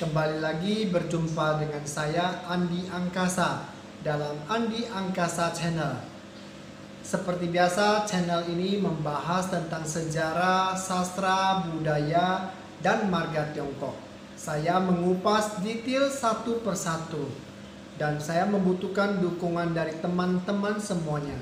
Kembali lagi berjumpa dengan saya Andi Angkasa dalam Andi Angkasa Channel. Seperti biasa, channel ini membahas tentang sejarah, sastra, budaya, dan marga Tiongkok. Saya mengupas detail satu persatu dan saya membutuhkan dukungan dari teman-teman semuanya.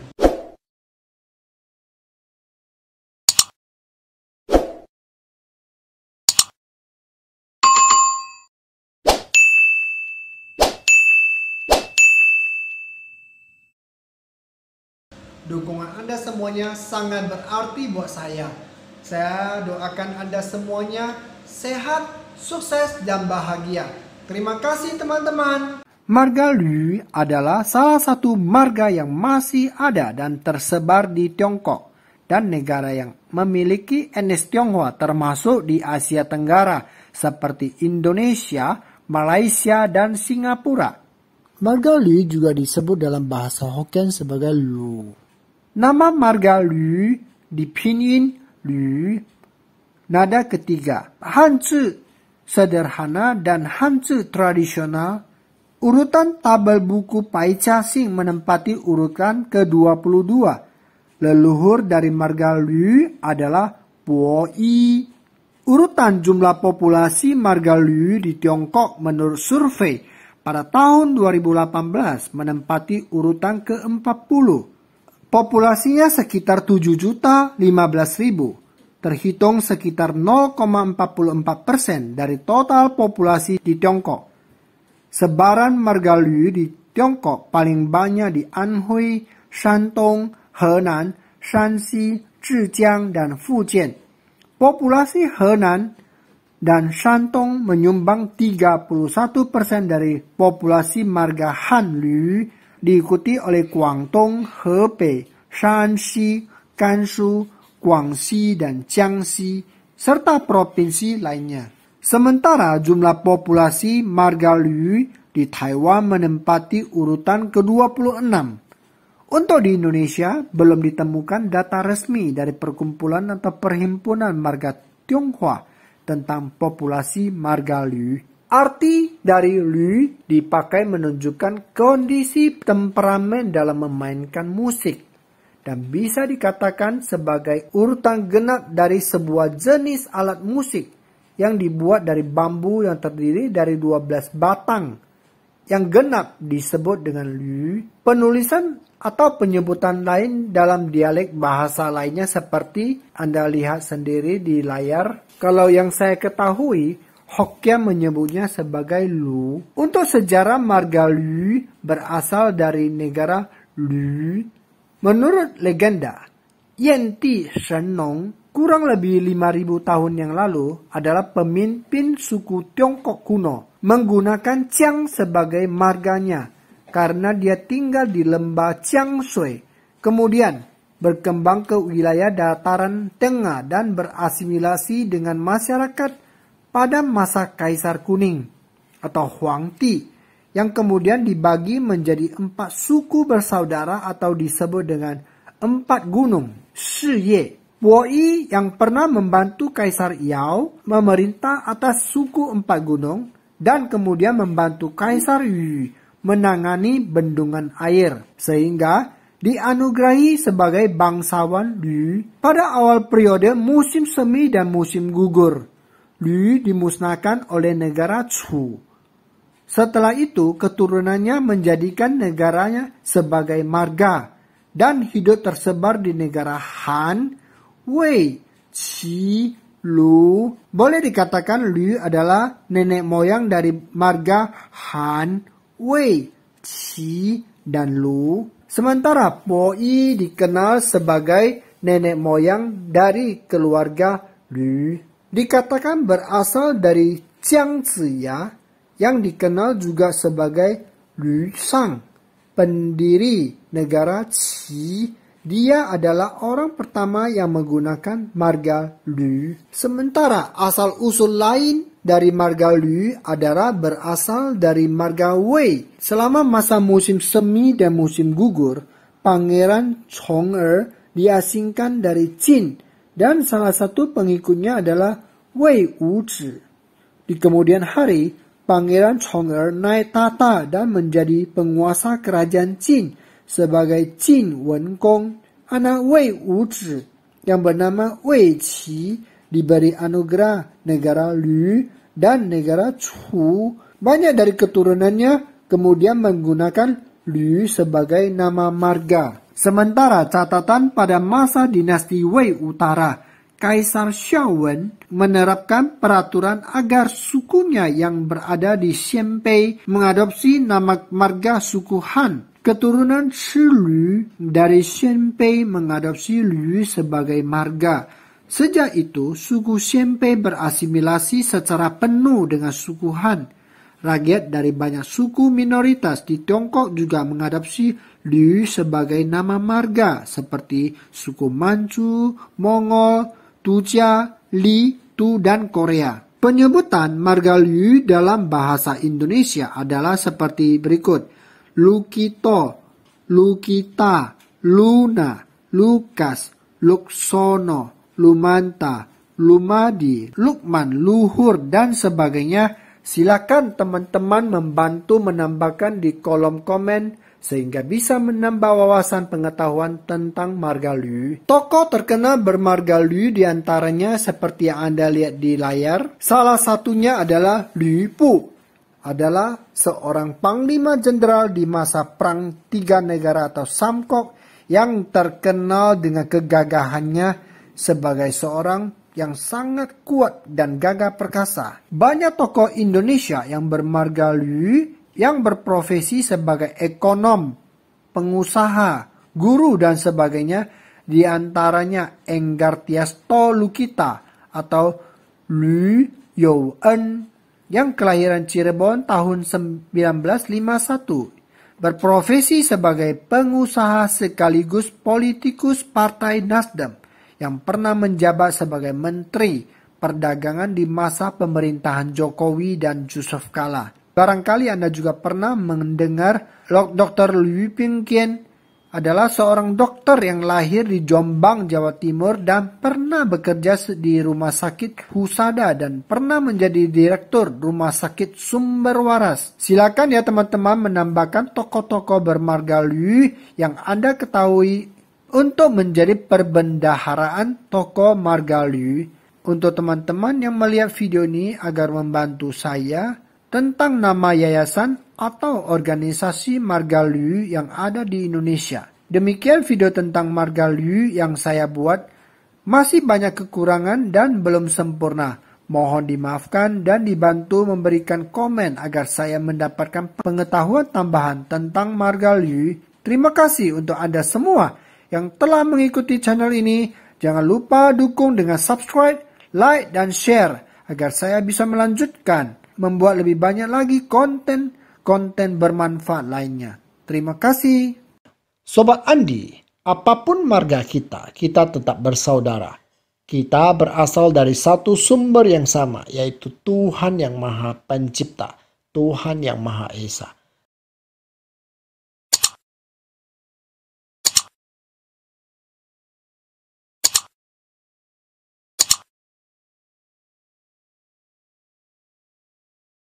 Dukungan Anda semuanya sangat berarti buat saya. Saya doakan Anda semuanya sehat, sukses, dan bahagia. Terima kasih teman-teman. Marga Lü adalah salah satu marga yang masih ada dan tersebar di Tiongkok dan negara yang memiliki etnis Tionghoa termasuk di Asia Tenggara seperti Indonesia, Malaysia, dan Singapura. Marga Lü juga disebut dalam bahasa Hokkien sebagai Lu. Nama marga Lü di pinyin Lü, nada ketiga, Hanzi sederhana dan Hanzi tradisional. Urutan tabel buku Pai Cha Sing menempati urutan ke-22. Leluhur dari marga Lü adalah Bo Yi. Urutan jumlah populasi marga Lü di Tiongkok menurut survei pada tahun 2018 menempati urutan ke-40. Populasinya sekitar 7.015.000, terhitung sekitar 0,44% dari total populasi di Tiongkok. Sebaran marga Lü di Tiongkok paling banyak di Anhui, Shandong, Henan, Shanxi, Zhejiang, dan Fujian. Populasi Henan dan Shandong menyumbang 31% dari populasi marga Han Lü, diikuti oleh Guangdong, Hebei, Shanxi, Gansu, Guangxi, dan Jiangxi, serta provinsi lainnya. Sementara jumlah populasi marga Lü di Taiwan menempati urutan ke-26. Untuk di Indonesia, belum ditemukan data resmi dari perkumpulan atau perhimpunan marga Tionghoa tentang populasi marga Lü. Arti dari Lü dipakai menunjukkan kondisi temperamen dalam memainkan musik dan bisa dikatakan sebagai urutan genap dari sebuah jenis alat musik yang dibuat dari bambu yang terdiri dari 12 batang. Yang genap disebut dengan Lü. Penulisan atau penyebutan lain dalam dialek bahasa lainnya seperti Anda lihat sendiri di layar. Kalau yang saya ketahui, Hokkien menyebutnya sebagai Lu. Untuk sejarah marga Lü berasal dari negara Lü. Menurut legenda, Yanti Shenong kurang lebih 5.000 tahun yang lalu adalah pemimpin suku Tiongkok kuno menggunakan Jiang sebagai marganya karena dia tinggal di lembah Jiangshui. Kemudian berkembang ke wilayah dataran tengah dan berasimilasi dengan masyarakat pada masa Kaisar Kuning atau Huangdi yang kemudian dibagi menjadi 4 suku bersaudara atau disebut dengan 4 gunung. Shiye, Bo Yi yang pernah membantu Kaisar Yao memerintah atas suku 4 gunung dan kemudian membantu Kaisar Yu menangani bendungan air sehingga dianugerahi sebagai bangsawan Lü pada awal periode musim semi dan musim gugur. Lü dimusnahkan oleh negara Chu. Setelah itu, keturunannya menjadikan negaranya sebagai marga dan hidup tersebar di negara Han, Wei, Qi, Lu. Boleh dikatakan Lü adalah nenek moyang dari marga Han, Wei, Qi, dan Lu. Sementara Bo Yi dikenal sebagai nenek moyang dari keluarga Lü. Dikatakan berasal dari Jiang Ziya yang dikenal juga sebagai Lü Shang, pendiri negara Qi. Dia adalah orang pertama yang menggunakan marga Lü. Sementara asal-usul lain dari marga Lü adalah berasal dari marga Wei. Selama masa musim semi dan musim gugur, Pangeran Chong'er diasingkan dari Qin dan salah satu pengikutnya adalah Wei Wuzi. Di kemudian hari, Pangeran Chong'er naik tahta dan menjadi penguasa kerajaan Qin sebagai Qin Wenkong. Anak Wei Wuzhi yang bernama Wei Qi diberi anugerah negara Lü dan negara Chu. Banyak dari keturunannya kemudian menggunakan Lü sebagai nama marga. Sementara catatan pada masa dinasti Wei Utara, Kaisar Xiaowen menerapkan peraturan agar sukunya yang berada di Xianbei mengadopsi nama marga suku Han. Keturunan Shi dari Xianbei mengadopsi Lü sebagai marga. Sejak itu, suku Xianbei berasimilasi secara penuh dengan suku Han. Rakyat dari banyak suku minoritas di Tiongkok juga mengadopsi Lü sebagai nama marga seperti suku Manchu, Mongol, Tujia, Li, Tu, dan Korea. Penyebutan marga Lü dalam bahasa Indonesia adalah seperti berikut. Lukito, Lukita, Luna, Lukas, Luksono, Lumanta, Lumadi, Lukman, Luhur, dan sebagainya. Silakan teman-teman membantu menambahkan di kolom komen sehingga bisa menambah wawasan pengetahuan tentang marga Lü. Tokoh terkenal bermarga Lü diantaranya seperti yang Anda lihat di layar. Salah satunya adalah Lü Bu. Adalah seorang panglima jenderal di masa Perang Tiga Negara atau Samkok yang terkenal dengan kegagahannya sebagai seorang yang sangat kuat dan gagah perkasa. Banyak tokoh Indonesia yang bermarga Lü yang berprofesi sebagai ekonom, pengusaha, guru, dan sebagainya, di antaranya Enggar Tiasto Lukita atau Lü Youen yang kelahiran Cirebon tahun 1951, berprofesi sebagai pengusaha sekaligus politikus Partai Nasdem yang pernah menjabat sebagai Menteri Perdagangan di masa pemerintahan Jokowi dan Yusuf Kala. Barangkali Anda juga pernah mendengar Dr. Lü Pingkian adalah seorang dokter yang lahir di Jombang, Jawa Timur dan pernah bekerja di Rumah Sakit Husada dan pernah menjadi direktur Rumah Sakit Sumber Waras. Silakan ya teman-teman menambahkan tokoh-tokoh bermarga Lü yang Anda ketahui untuk menjadi perbendaharaan tokoh marga Lü. Untuk teman-teman yang melihat video ini agar membantu saya tentang nama yayasan atau organisasi marga Lü yang ada di Indonesia. Demikian video tentang marga Lü yang saya buat. Masih banyak kekurangan dan belum sempurna. Mohon dimaafkan dan dibantu memberikan komen agar saya mendapatkan pengetahuan tambahan tentang marga Lü. Terima kasih untuk Anda semua yang telah mengikuti channel ini. Jangan lupa dukung dengan subscribe, like, dan share agar saya bisa melanjutkan membuat lebih banyak lagi konten bermanfaat lainnya. Terima kasih. Sobat Andi, apapun marga kita, kita tetap bersaudara. Kita berasal dari satu sumber yang sama, yaitu Tuhan yang Maha Pencipta, Tuhan yang Maha Esa.